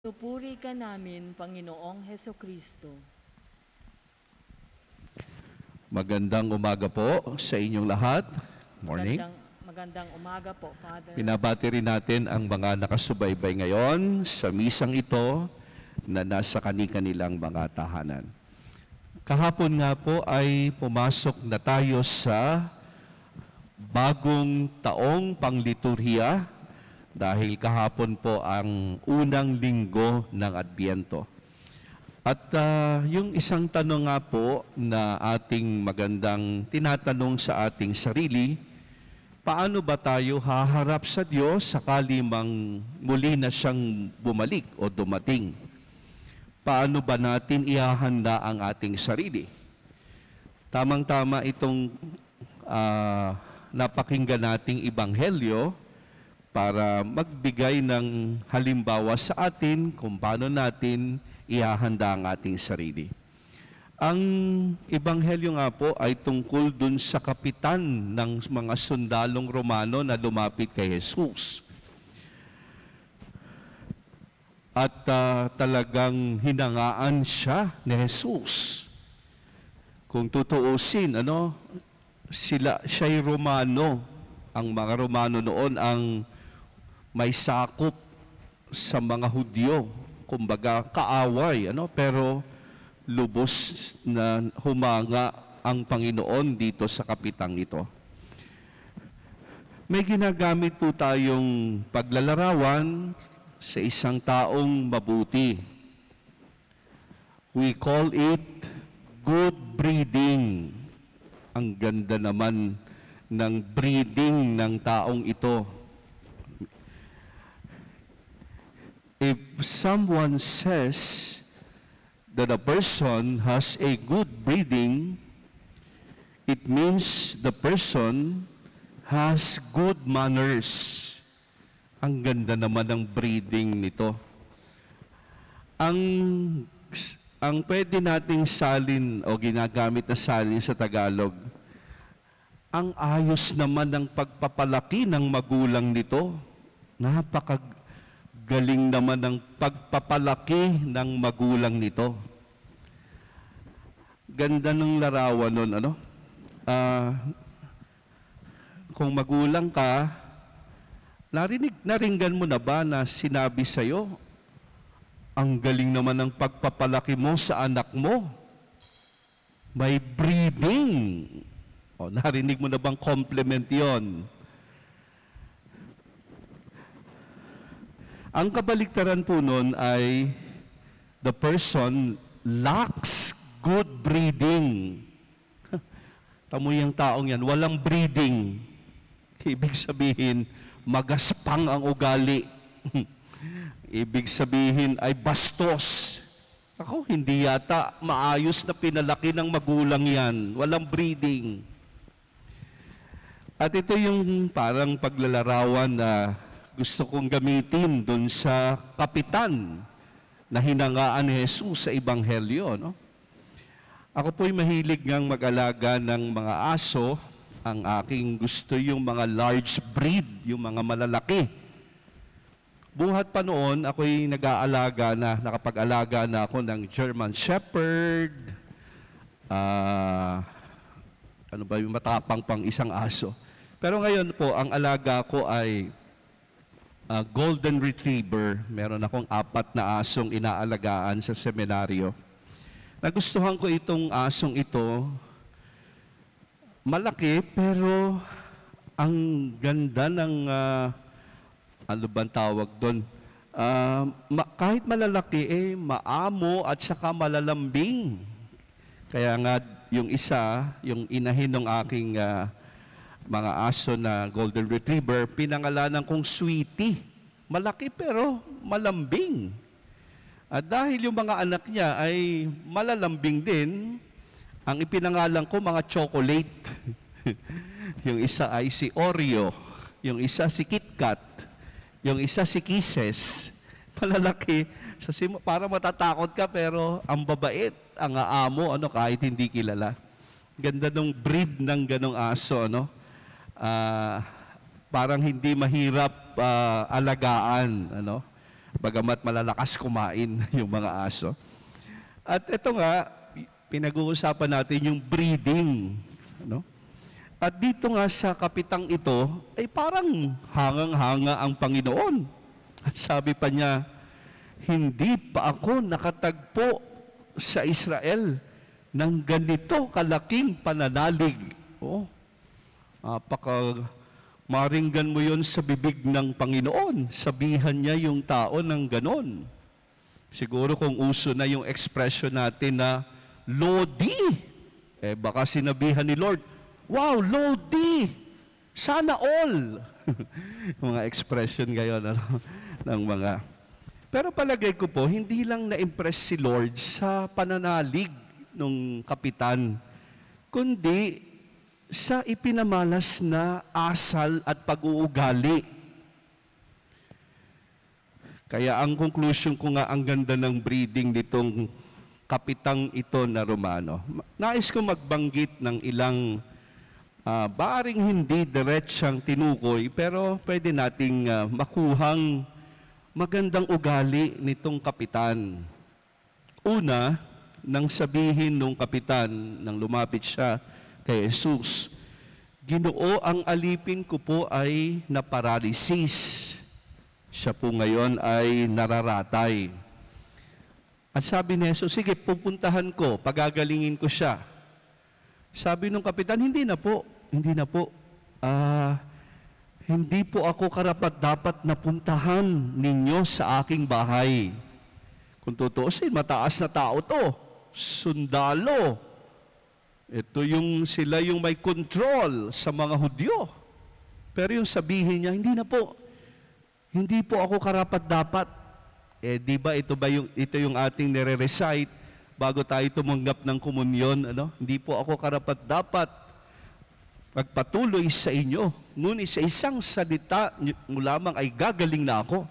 Pupuri ka namin, Panginoong Heso Kristo. Magandang umaga po sa inyong lahat. Morning. Magandang umaga po, Father. Pinabati rin natin ang mga nakasubaybay ngayon sa misang ito na nasa kani-kanilang mga tahanan. Kahapon nga po ay pumasok na tayo sa bagong taong pangliturhiya dahil kahapon po ang unang linggo ng Adbyento. At yung isang tanong nga po na ating magandang tinatanong sa ating sarili, paano ba tayo haharap sa Diyos sakali mang muli na siyang bumalik o dumating? Paano ba natin ihahanda ang ating sarili? Tamang-tama itong napakinggan nating Ebanghelyo para magbigay ng halimbawa sa atin kung paano natin ihahanda ang ating sarili. Ang Ebanghelyo nga po ay tungkol dun sa kapitan ng mga sundalong Romano na lumapit kay Jesus. At talagang hinangaan siya ni Jesus. Kung tutuusin, siya'y Romano. Ang mga Romano noon ang may sakop sa mga Hudyo, kumbaga kaaway, pero lubos na humanga ang Panginoon dito sa kapitang ito. May ginagamit po tayong paglalarawan sa isang taong mabuti. We call it good breeding. Ang ganda naman ng breeding ng taong ito. If someone says that a person has a good breeding, it means the person has good manners. Ang ganda naman ng breeding nito. Ang pwede nating salin o ginagamit na salin sa Tagalog, ang ayos naman ng pagpapalaki ng magulang nito. Napakagaling naman ng pagpapalaki ng magulang nito. Ganda ng larawan nun, kung magulang ka, naringgan mo na ba na sinabi sa'yo, ang galing naman ng pagpapalaki mo sa anak mo? May breeding. O, narinig mo na bang compliment yon? Ang kabaliktaran po nun ay the person lacks good breeding. Tamo yung taong yan, walang breeding. Ibig sabihin, magaspang ang ugali. Ibig sabihin ay bastos. Ako, hindi yata maayos na pinalaki ng magulang yan. Walang breeding. At ito yung parang paglalarawan na gusto kong gamitin dun sa kapitan na hinangaan ni Jesus sa Ebanghelyo. Ako po'y mahilig ngang mag-alaga ng mga aso. Ang aking gusto yung mga large breed, yung mga malalaki. Buhat pa noon, ako'y nakapag-alaga na ako ng German Shepherd, yung matapang pang isang aso. Pero ngayon po, ang alaga ko ay Golden Retriever. Meron akong 4 na asong inaalagaan sa seminaryo. Nagustuhan ko itong asong ito. Malaki, pero ang ganda ng, ano bang tawag doon? Kahit malalaki, maamo at saka malalambing. Kaya nga, yung isa, yung inahin ng aking mga aso na Golden Retriever, pinangalanan kong Sweetie. Malaki pero malambing. At dahil yung mga anak niya ay malalambing din, ang ipinangalan ko mga chocolate. Yung isa ay si Oreo, yung isa si KitKat, yung isa si Kisses. Malalaki. Para matatakot ka pero ang babait, ang aamo, kahit hindi kilala. Ganda ng breed ng ganong aso, parang hindi mahirap alagaan, Bagamat malalakas kumain yung mga aso. At ito nga, pinag-uusapan natin yung breeding. Ano? At dito nga sa kapitang ito, ay parang hangang-hanga ang Panginoon. At sabi pa niya, hindi pa ako nakatagpo sa Israel ng ganito kalaking pananalig. Oh, maringgan mo yon sa bibig ng Panginoon. Sabihan niya yung tao ng ganon. Siguro kung uso na yung expression natin na Lodi, baka sinabihan ni Lord, wow, Lodi, sana all. Mga expression ngayon ng mga. Pero palagay ko po, hindi lang na-impress si Lord sa pananalig ng kapitan, kundi sa ipinamalas na asal at pag-uugali. Kaya ang conclusion ko nga, ang ganda ng breeding nitong kapitang ito na Romano. Nais ko magbanggit ng ilang baring hindi diretsang tinukoy, pero pwede nating makuhang magandang ugali nitong kapitan. Una, nang sabihin nung kapitan, nang lumapit siya kay Jesus, Ginoo, ang alipin ko po ay naparalysis. Siya po ngayon ay nararatay. At sabi ni Jesus, sige, pupuntahan ko, pagagalingin ko siya. Sabi nung kapitan, hindi na po. Hindi po ako karapat-dapat na puntahan ninyo sa aking bahay. Kung tutuusin, mataas na tao to. Sundalo. Ito sila yung may control sa mga Hudyo. Pero yung sabihin niya, hindi na po. Hindi po ako karapat-dapat. Di ba ito yung ating nire-recite bago tayo tumanggap ng komunyon, ano? Hindi po ako karapat-dapat magpatuloy sa inyo. Ngunit sa isang salita mo lamang ay gagaling na ako.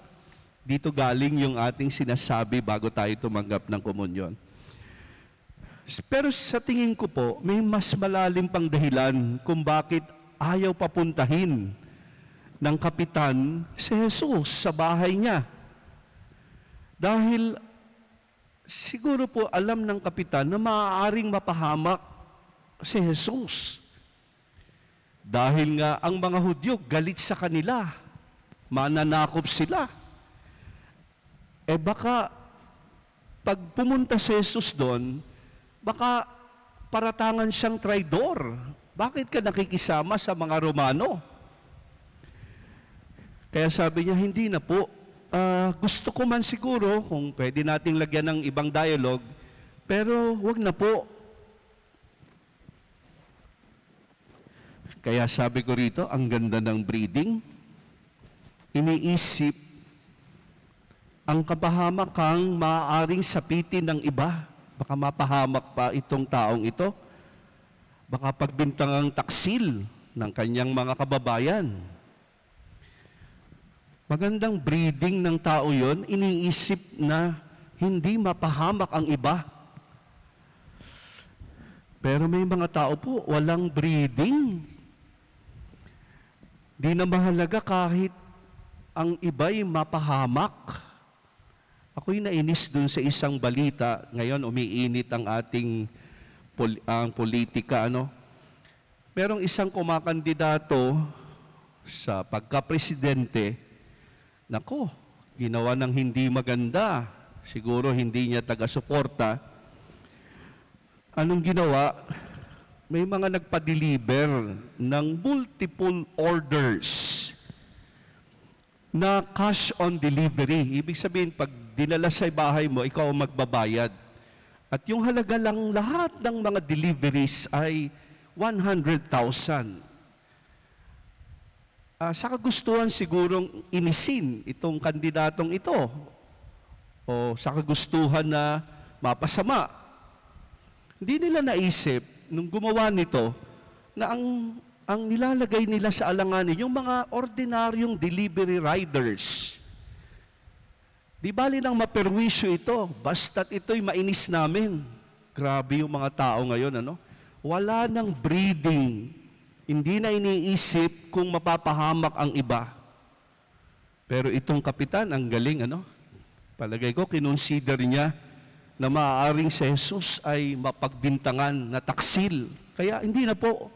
Dito galing yung ating sinasabi bago tayo tumanggap ng komunyon. Pero sa tingin ko po, may mas malalim pang dahilan kung bakit ayaw papuntahin ng kapitan si Jesus sa bahay niya. Dahil siguro po alam ng kapitan na maaaring mapahamak si Jesus. Dahil nga ang mga Hudyo galit sa kanila, mananakop sila. Baka pag pumunta si Jesus doon, baka paratangan siyang traidor. Bakit ka nakikisama sa mga Romano? Kaya sabi niya, hindi na po. Gusto ko man siguro, kung pwede nating lagyan ng ibang dialogue, pero wag na po. Kaya sabi ko rito, ang ganda ng breeding, iniisip ang kapahamakang maaaring sapitin ng iba. Baka mapahamak pa itong taong ito. Baka pagbintangang taksil ng kanyang mga kababayan. Magandang breeding ng tao yon, iniisip na hindi mapahamak ang iba. Pero may mga tao po, walang breeding. Di na mahalaga kahit ang iba'y mapahamak. Ako'y nainis dun sa isang balita. Ngayon, umiinit ang ating politika. Merong isang kumakandidato sa pagka-presidente. Nako, ginawa ng hindi maganda. Siguro hindi niya taga-suporta. Anong ginawa? May mga nagpa-deliver ng multiple orders na cash on delivery. Ibig sabihin, pag dinala sa bahay mo, ikaw ang magbabayad. At yung halaga lang lahat ng mga deliveries ay 100,000. Sa kagustuhan sigurong inisin itong kandidatong ito. O sa kagustuhan na mapasama. Hindi nila naisip nung gumawa nito, na ang nilalagay nila sa alanganin, yung mga ordinaryong delivery riders. Di bali nang maperwisyo ito, basta't ito'y mainis namin. Grabe yung mga tao ngayon, Wala nang breeding. Hindi na iniisip kung mapapahamak ang iba. Pero itong kapitan, ang galing, Palagay ko, kinonsider niya na maaaring si Jesus ay mapagbintangan na taksil. Kaya hindi na po.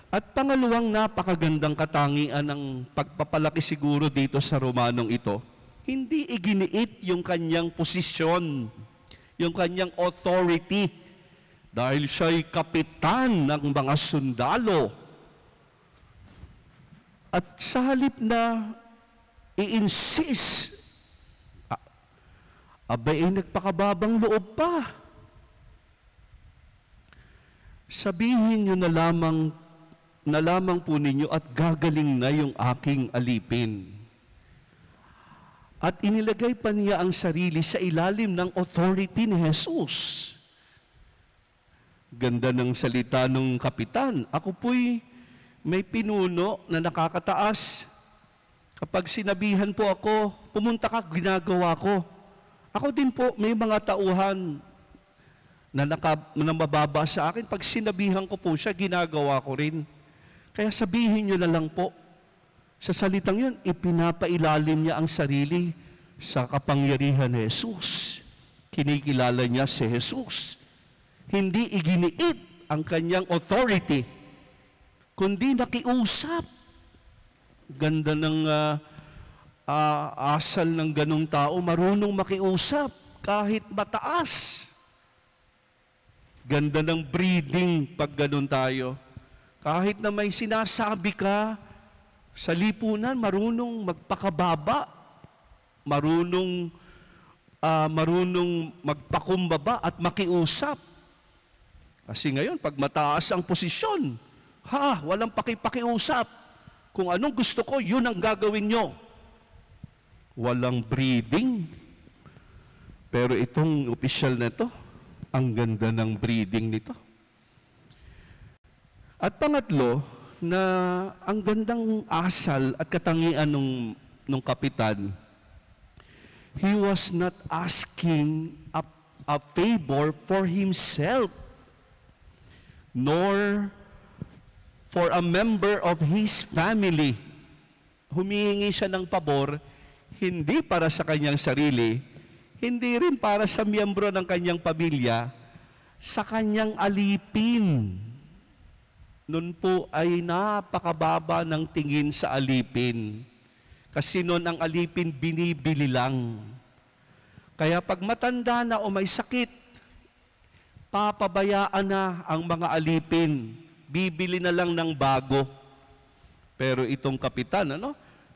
At pangalawang napakagandang katangian ng pagpapalaki siguro dito sa Romanong ito, hindi iginiit yung kanyang posisyon, yung kanyang authority, dahil siya'y kapitan ng mga sundalo. At sa halip na i-insist, abay nagpakababang loob pa. Sabihin nyo na lamang po ninyo at gagaling na yung aking alipin. At inilagay pa niya ang sarili sa ilalim ng authority ni Jesus. Ganda ng salita ng kapitan. Ako po'y may pinuno na nakakataas. Kapag sinabihan po ako, pumunta ka, ginagawa ko. Ako din po, may mga tauhan na mababa sa akin. Pag sinabihan ko po siya, ginagawa ko rin. Kaya sabihin nyo na lang po, sa salitang yun, ipinapailalim niya ang sarili sa kapangyarihan ni Jesus. Kinikilala niya si Jesus. Hindi iginiit ang kanyang authority, kundi nakiusap. Ganda ng asal ng ganong tao, marunong makiusap kahit mataas. Ganda ng breeding pag ganon tayo. Kahit na may sinasabi ka sa lipunan, marunong magpakababa, marunong magpakumbaba at makiusap. Kasi ngayon, pag mataas ang posisyon, walang pakiusap. Kung anong gusto ko, yun ang gagawin nyo. Walang breeding. Pero itong opisyal na to, ang ganda ng breeding nito. At pangatlo, na ang gandang asal at katangian nung kapitan, he was not asking a favor for himself, nor for a member of his family. Humihingi siya ng pabor, hindi para sa kanyang sarili, hindi rin para sa miyembro ng kanyang pamilya, sa kanyang alipin. Noon po ay napakababa ng tingin sa alipin. Kasi noon ang alipin binibili lang. Kaya pag matanda na o may sakit, papabayaan na ang mga alipin. Bibili na lang ng bago. Pero itong kapitan,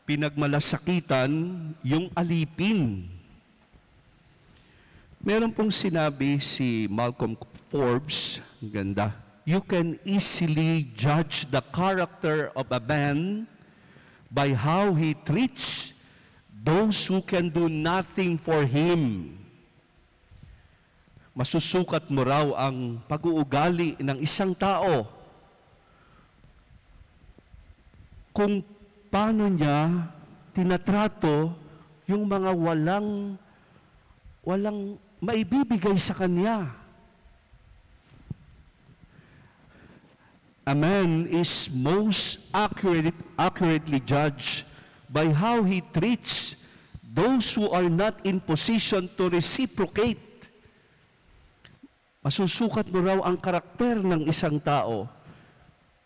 pinagmalasakitan yung alipin. Meron pong sinabi si Malcolm Forbes, ganda, you can easily judge the character of a man by how he treats those who can do nothing for him. Masusukat mo raw ang pag-uugali ng isang tao kung paano niya tinatrato yung mga walang maibibigay sa kanya. A man is most accurately judged by how he treats those who are not in position to reciprocate. Masusukat mo raw ang karakter ng isang tao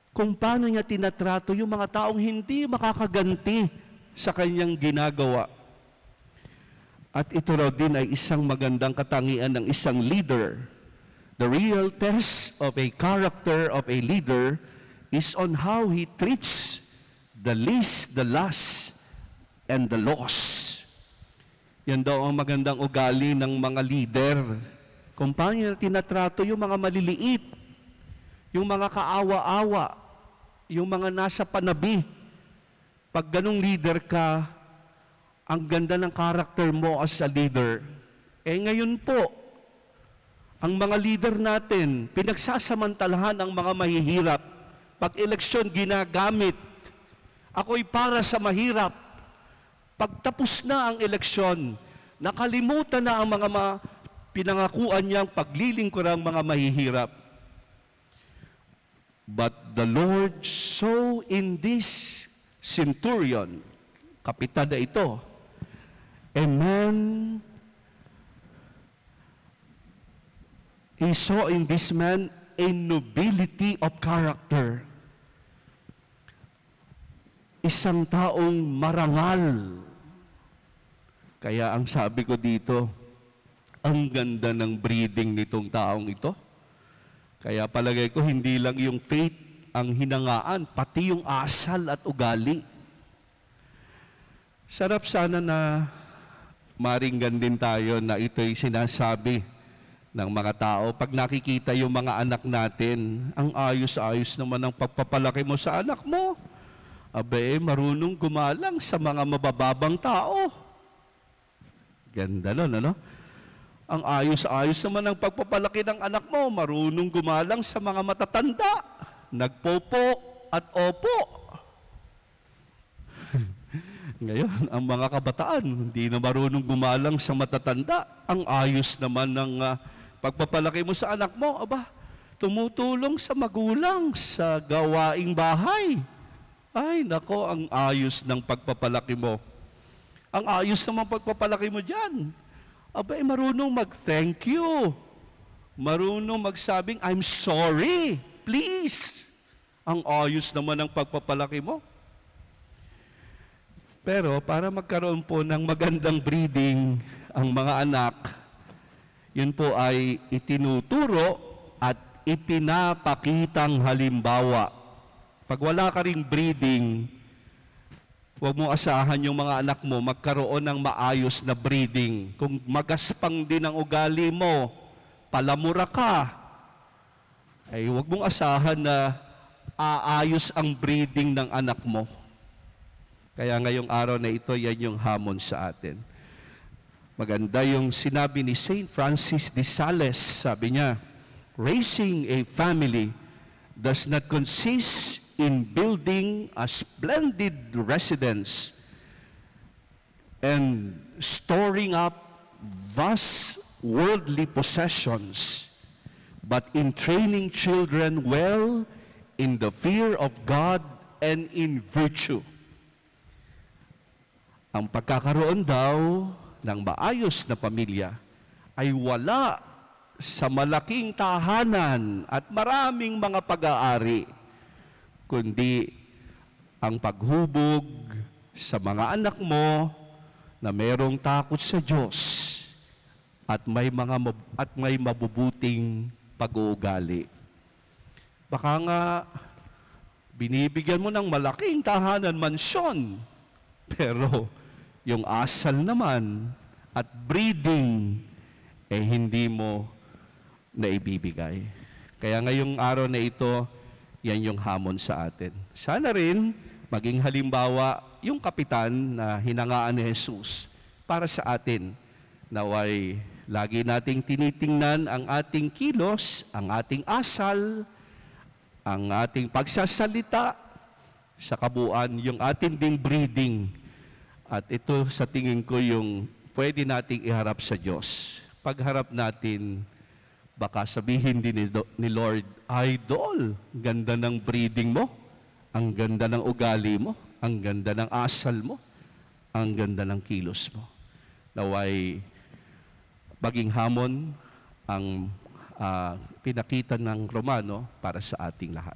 kung paano niya tinatrato yung mga taong hindi makakaganti sa kanyang ginagawa. At ito raw din ay isang magandang katangian ng isang leader. The real test of a character of a leader is on how he treats the least, the last, and the lost. Yan daw ang magandang ugali ng mga leader. Kung paano niya tinatrato yung mga maliliit, yung mga kaawa-awa, yung mga nasa panabi. Pag ganong leader ka, ang ganda ng karakter mo as a leader. Ngayon po, ang mga leader natin, pinagsasamantalahan ang mga mahihirap. Pag eleksyon, ginagamit. Ako'y para sa mahirap. Pag tapos na ang eleksyon, nakalimutan na ang mga pinangakuan niyang paglilingkurang mga mahihirap. But the Lord saw in this centurion, kapitan na ito, a man, he saw in this man a nobility of character. Isang taong marangal. Kaya ang sabi ko dito, ang ganda ng breeding nitong taong ito. Kaya palagay ko, hindi lang yung faith ang hinangaan, pati yung asal at ugali. Sarap sana na maringgan din tayo na ito'y sinasabi ng mga tao. Pag nakikita yung mga anak natin, ang ayos-ayos naman ang pagpapalaki mo sa anak mo. Abe, marunong gumalang sa mga mabababang tao. Ganda nun, ano? Ang ayos-ayos naman ang pagpapalaki ng anak mo, marunong gumalang sa mga matatanda, nagpopo at opo. Ngayon, ang mga kabataan, hindi na marunong gumalang sa matatanda. Ang ayos naman ng pagpapalaki mo sa anak mo, aba, tumutulong sa magulang sa gawaing bahay. Ay, nako, ang ayos ng pagpapalaki mo. Ang ayos naman pagpapalaki mo dyan. Aba, marunong mag-thank you. Marunong magsabing, I'm sorry, please. Ang ayos naman ng pagpapalaki mo. Pero para magkaroon po ng magandang breeding ang mga anak, yun po ay itinuturo at ipinapakitang halimbawa. Pag wala ka ring breeding, huwag mo asahan yung mga anak mo magkaroon ng maayos na breeding. Kung magaspang din ang ugali mo, palamura ka, ay huwag mong asahan na aayos ang breeding ng anak mo. Kaya ngayong araw na ito, yan yung hamon sa atin. Maganda yung sinabi ni Saint Francis de Sales, sabi niya, raising a family does not consist in building a splendid residence and storing up vast worldly possessions, but in training children well in the fear of God and in virtue. Ang pagkakaroon daw ng maayos na pamilya ay wala sa malaking tahanan at maraming mga pag-aari, kundi ang paghubog sa mga anak mo na mayroong takot sa Diyos at may mabubuting pag-uugali. Baka nga binibigyan mo ng malaking tahanan, mansyon, pero yung asal naman at breeding hindi mo naibibigay. Kaya ngayong araw na ito, yan yung hamon sa atin. Sana rin maging halimbawa yung kapitan na hinangaan ni Jesus para sa atin. Naway lagi nating tinitingnan ang ating kilos, ang ating asal, ang ating pagsasalita, sa kabuuan, yung ating ding breeding. At ito sa tingin ko yung pwede nating iharap sa Diyos. Pagharap natin, baka sabihin din ni Lord, Idol, ganda ng breeding mo, ang ganda ng ugali mo, ang ganda ng asal mo, ang ganda ng kilos mo. Naway maging hamon ang pinakita ng Romano para sa ating lahat.